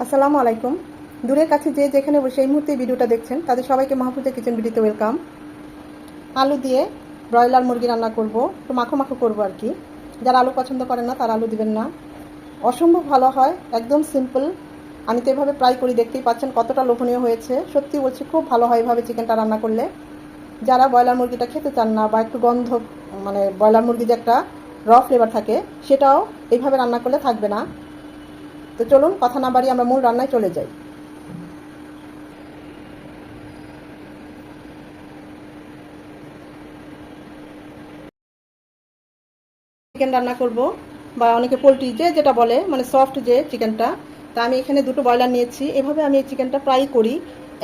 আসসালামু আলাইকুম। দূরের কাছে যে যেখানে বসে এই মুহূর্তে ভিডিওটা দেখছেন তাদের সবাইকে মাহফুজা কিচেন ভিডিওতে ওয়েলকাম। আলু দিয়ে ব্রয়লার মুরগি রান্না করব, একটু মাখো মাখো করবো আর কি। যারা আলু পছন্দ করেন না তারা আলু দিবেন না। অসম্ভব ভালো হয়, একদম সিম্পল। আমি তো এভাবে ট্রাই করি, দেখতেই পাচ্ছেন কতটা লোভনীয় হয়েছে। সত্যি বলছি, খুব ভালো হয় এভাবে চিকেনটা রান্না করলে। যারা ব্রয়লার মুরগিটা খেতে চান না বা একটু গন্ধ, মানে ব্রয়লার মুরগি যে একটা ফ্লেভার থাকে, সেটাও এইভাবে রান্না করলে থাকবে না। তো চলুন কথা না বাড়িয়ে আমরা মূল রান্নায় চলে যাই। চিকেন রান্না করব, বা অনেকে পোলট্রি যে যেটা বলে, মানে সফট যে চিকেনটা। তা আমি এখানে দুটো ব্রয়লার নিয়েছি। এভাবে আমি এই চিকেনটা ফ্রাই করি,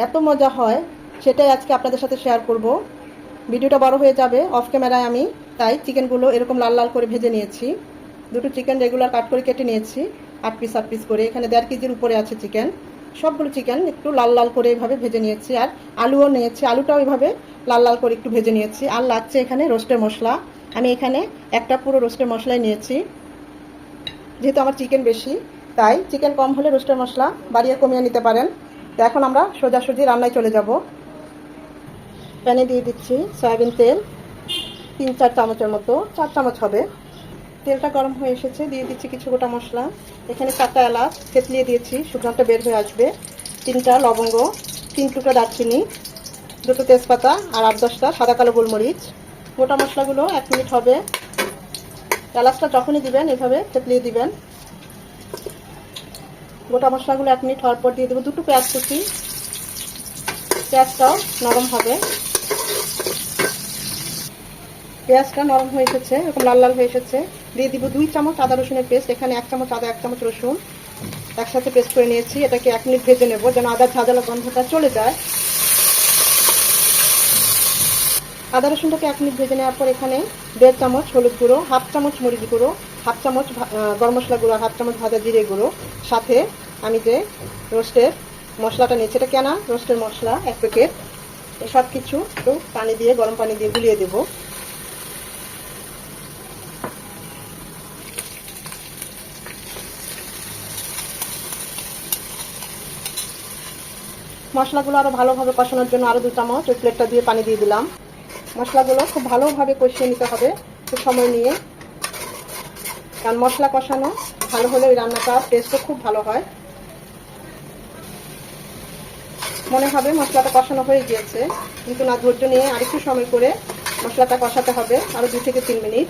এত মজা হয়, সেটাই আজকে আপনাদের সাথে শেয়ার করব। ভিডিওটা বড় হয়ে যাবে অফ ক্যামেরায়, আমি তাই চিকেনগুলো এরকম লাল লাল করে ভেজে নিয়েছি। দুটো চিকেন রেগুলার কাট করে কেটে নিয়েছি 8 পিস করে। এখানে 1.5 কেজির উপরে আছে চিকেন। সবগুলো চিকেন একটু লাল লাল করে এভাবে ভেজে নিয়েছি। আর আলুও নিয়েছি, আলুটাও এভাবে লাল লাল করে একটু ভেজে নিয়েছি। আর লাগছে এখানে রোস্টের মশলা। আমি এখানে একটা পুরো রোস্টের মশলাই নিয়েছি। যেহেতু আমার চিকেন বেশি, তাই চিকেন কম হলে রোস্টের মশলা বাড়িয়ে কমিয়ে নিতে পারেন। তো এখন আমরা সোজাসুজি রান্নায় চলে যাব। প্যানে দিয়ে দিচ্ছি সয়াবিন তেল, 3-4 চামচের মতো, 4 চামচ হবে। তেলটা গরম হয়ে এসেছে, দিয়ে দিচ্ছি কিছু গোটা মশলা। এখানে 4টা এলাচ থেতলিয়ে দিয়েছি, সুগন্ধটা বের হয়ে আসবে। 3টা লবঙ্গ, 3 টুকরা দারচিনি, 2টো তেজপাতা আর 8-10টা সাদা কালো গোলমরিচ। গোটা মশলাগুলো 1 মিনিট হবে। এলাচটা যখনই দিবেন এভাবে থেতলিয়ে দিবেন। গোটা মশলাগুলো 1 মিনিট হওয়ার পর দিয়ে দেবো 2 পেঁয়াজ কুচি। পেঁয়াজটাও নরম হবে। পেঁয়াজটা নরম হয়ে এসেছে, এরকম লাল লাল হয়ে এসেছে। দিয়ে দিব 2 চামচ আদা রসুনের পেস্ট। এখানে 1 চামচ আদা, 1 চামচ রসুন একসাথে পেস্ট করে নিয়েছি। এটাকে 1 মিনিট ভেজে নেব, যেন আদার ঝাঁঝালো গন্ধটা চলে যায়। আদা রসুনটাকে 1 মিনিট ভেজে নেওয়ার পর এখানে 1.5 চামচ হলুদ গুঁড়ো, 1/2 চামচ মরিচ গুঁড়ো, 1/2 চামচ গরম মশলা গুঁড়ো, 1/2 চামচ ভাজা জিরে গুঁড়ো, সাথে আমি যে রোস্টের মশলাটা নিয়েছি, এটা কেনা রোস্টের মশলা 1 প্যাকেট। সব কিছু একটু পানি দিয়ে, গরম পানি দিয়ে গুলিয়ে দেবো। মশলাগুলো আরও ভালোভাবে কষানোর জন্য আরও 2 চামচ ওই প্লেটটা দিয়ে পানি দিয়ে দিলাম। মশলাগুলো খুব ভালোভাবে কষিয়ে নিতে হবে একটু সময় নিয়ে, কারণ মশলা কষানো ভালো হলে ওই রান্নাটার টেস্টও খুব ভালো হয়। মনে হবে মশলাটা কষানো হয়ে গিয়েছে, কিন্তু না, ধৈর্য নিয়ে আরেকটু সময় করে মশলাটা কষাতে হবে, আরও 2 থেকে 3 মিনিট।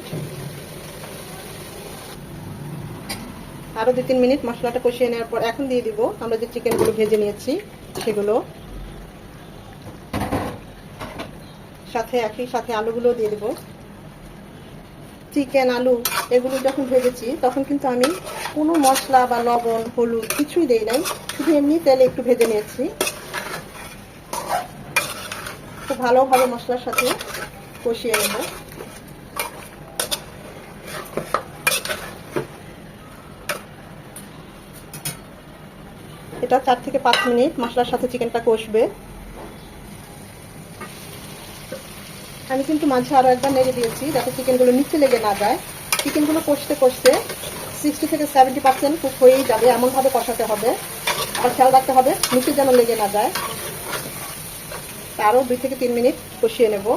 আরও 2-3 মিনিট মশলাটা কষিয়ে নেওয়ার পর এখন দিয়ে দিব আমরা যে চিকেনগুলো ভেজে নিয়েছি সেগুলো, সাথে একই সাথে আলুগুলো দিয়ে দেবো। চিকেন আলু এগুলো যখন ভেজেছি তখন কিন্তু আমি কোনো মশলা বা লবণ হলুদ কিছুই দেই নাই, শুধু এমনি তেলে একটু ভেজে নিয়েছি। খুব ভালোভাবে মশলার সাথে কষিয়ে নেব। এটা 4 থেকে 5 মিনিট মশলার সাথে চিকেনটা কষবে। আমি কিন্তু মাঝে আরও একবার নেড়ে দিয়েছি যাতে চিকেনগুলো নিচে লেগে না যায়। চিকেনগুলো কষতে কষতে 60 থেকে 70% কুক হয়েই যাবে, এমনভাবে কষাতে হবে। আর খেয়াল রাখতে হবে নিচে যেন লেগে না যায়। আরও 2 থেকে 3 মিনিট কষিয়ে নেব।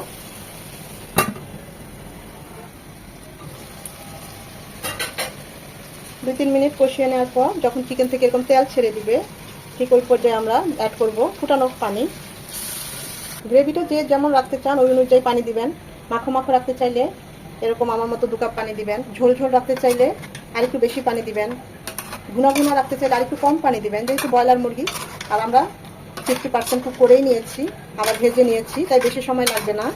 দুই 3 মিনিট কষিয়ে নেওয়ার পর যখন চিকেন থেকে এরকম তেল ছেড়ে দিবে, ঠিক ওই পর্যায়ে আমরা অ্যাড করব ফুটানো পানি। গ্রেভিটা যে যেমন রাখতে চান ওই অনুযায়ী পানি দিবেন। মাখো মাখো রাখতে চাইলে এরকম আমার মতো 2 কাপ পানি দিবেন। ঝোল ঝোল রাখতে চাইলে আরেকটু বেশি পানি দিবেন। ঘুনা ঘুনা রাখতে চাইলে আরেকটু কম পানি দিবেন। যেহেতু ব্রয়লার মুরগি আর আমরা 50% কুক করেই নিয়েছি, আবার ভেজে নিয়েছি, তাই বেশি সময় লাগবে না।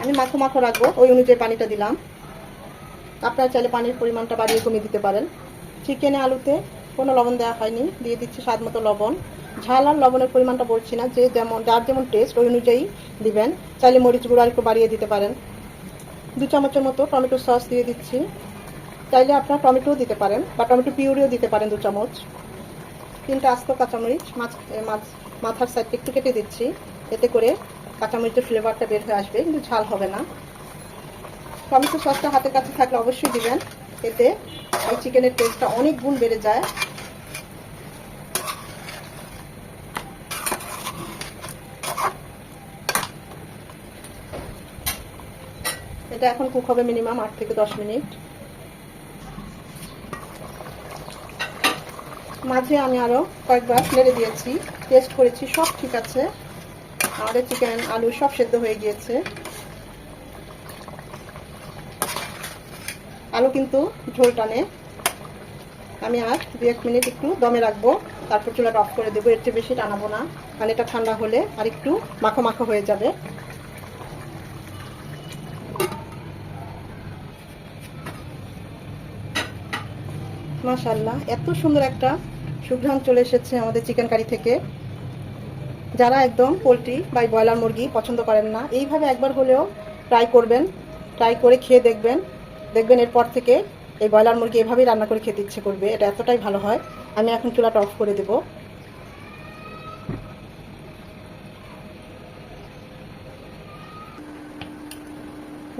আমি মাখো মাখো রাখবো, ওই অনুযায়ী পানিটা দিলাম। আপনারা চাইলে পানির পরিমাণটা বাড়িয়ে কমিয়ে দিতে পারেন। চিকেনে আলুতে কোনো লবণ দেওয়া হয়নি, দিয়ে দিচ্ছি স্বাদ মতো লবণ। ঝাল আর লবণের পরিমাণটা বলছি না, যে যেমন যার যেমন টেস্ট ওই অনুযায়ী দিবেন। চাইলে মরিচ গুঁড়ো আর একটু বাড়িয়ে দিতে পারেন। 2 চামচের মতো টমেটো সস দিয়ে দিচ্ছি। চাইলে আপনারা টমেটোও দিতে পারেন বা টমেটো পিউরিও দিতে পারেন 2 চামচ। 3টা আস্ত কাঁচামরিচ মাথার সাইডটা একটু কেটে দিচ্ছি, এতে করে কাঁচামরিচের ফ্লেভারটা বের হয়ে আসবে, কিন্তু ঝাল হবে না। টমেটো সসটা হাতের কাছে থাকলে অবশ্যই দিবেন। এতে এই চিকেনের টেস্টটা অনেক গুণ বেড়ে যায়। এটা এখন কুক হবে মিনিমাম 8 থেকে 10 মিনিট। মাঝে আমি আরও কয়েকবার নেড়ে দিয়েছি, টেস্ট করেছি, সব ঠিক আছে। আমাদের চিকেন আলু সব সেদ্ধ হয়ে গিয়েছে। আলু কিন্তু ঝোল টানে। আমি আর 2-1 মিনিট একটু দমে রাখবো, তারপর চুলাটা অফ করে দেবো। এর চেয়ে বেশি টানাবো না, কারণ এটা ঠান্ডা হলে আর একটু মাখো মাখো হয়ে যাবে। মাশাআল্লাহ, এত সুন্দর একটা সুঘ্রাণ চলে এসেছে আমাদের চিকেন কারি থেকে। যারা একদম পোলট্রি বা ব্রয়লার মুরগি পছন্দ করেন না, এইভাবে একবার হলেও ট্রাই করবেন। ট্রাই করে খেয়ে দেখবেন, দেখবেন এরপর থেকে এই ব্রয়লার মুরগি এভাবেই রান্না করে খেতে ইচ্ছে করবে। এটা এতটাই ভালো হয়। আমি এখন চুলাটা অফ করে দেব।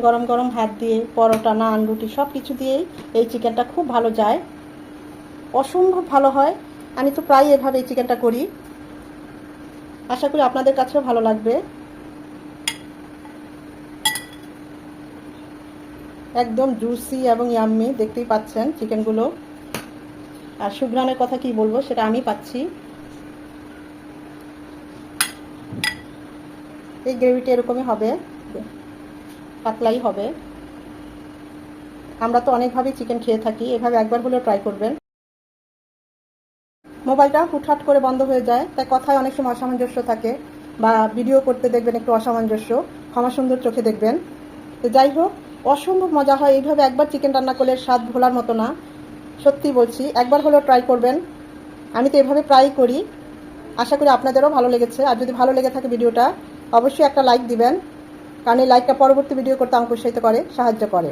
গরম গরম ভাত দিয়ে, পরোটা, নান, রুটি সব কিছু দিয়েই এই চিকেনটা খুব ভালো যায়, অসম্ভব ভালো হয়। আমি তো প্রায় এভাবে এই চিকেনটা করি। আশা করি আপনাদের কাছেও ভালো লাগবে। একদম জুসি এবং ইয়াম্মি, দেখতেই পাচ্ছেন চিকেনগুলো। আর সুঘ্রাণের কথা কি বলবো, সেটা আমি পাচ্ছি। এই গ্রেভিটা এরকমই হবে, পাতলাই হবে। আমরা তো অনেকভাবেই চিকেন খেয়ে থাকি, এভাবে একবার হলেও ট্রাই করবেন। মোবাইলটা হুটহাট করে বন্ধ হয়ে যায়, তাই কথায় অনেক সময় অসামঞ্জস্য থাকে, বা ভিডিও করতে দেখবেন একটু অসামঞ্জস্য, ক্ষমা সুন্দর চোখে দেখবেন। তো যাই হোক, অসম্ভব মজা হয়। এইভাবে একবার চিকেন রান্না করলে স্বাদ ভোলার মতো না, সত্যি বলছি। একবার হলেও ট্রাই করবেন। আমি তো এভাবে প্রায়ই করি। আশা করি আপনাদেরও ভালো লেগেছে। আর যদি ভালো লেগে থাকে ভিডিওটা, অবশ্যই একটা লাইক দিবেন, কারণ এই লাইকটা পরবর্তী ভিডিও করতে আমাকে উৎসাহিত করে, সাহায্য করে।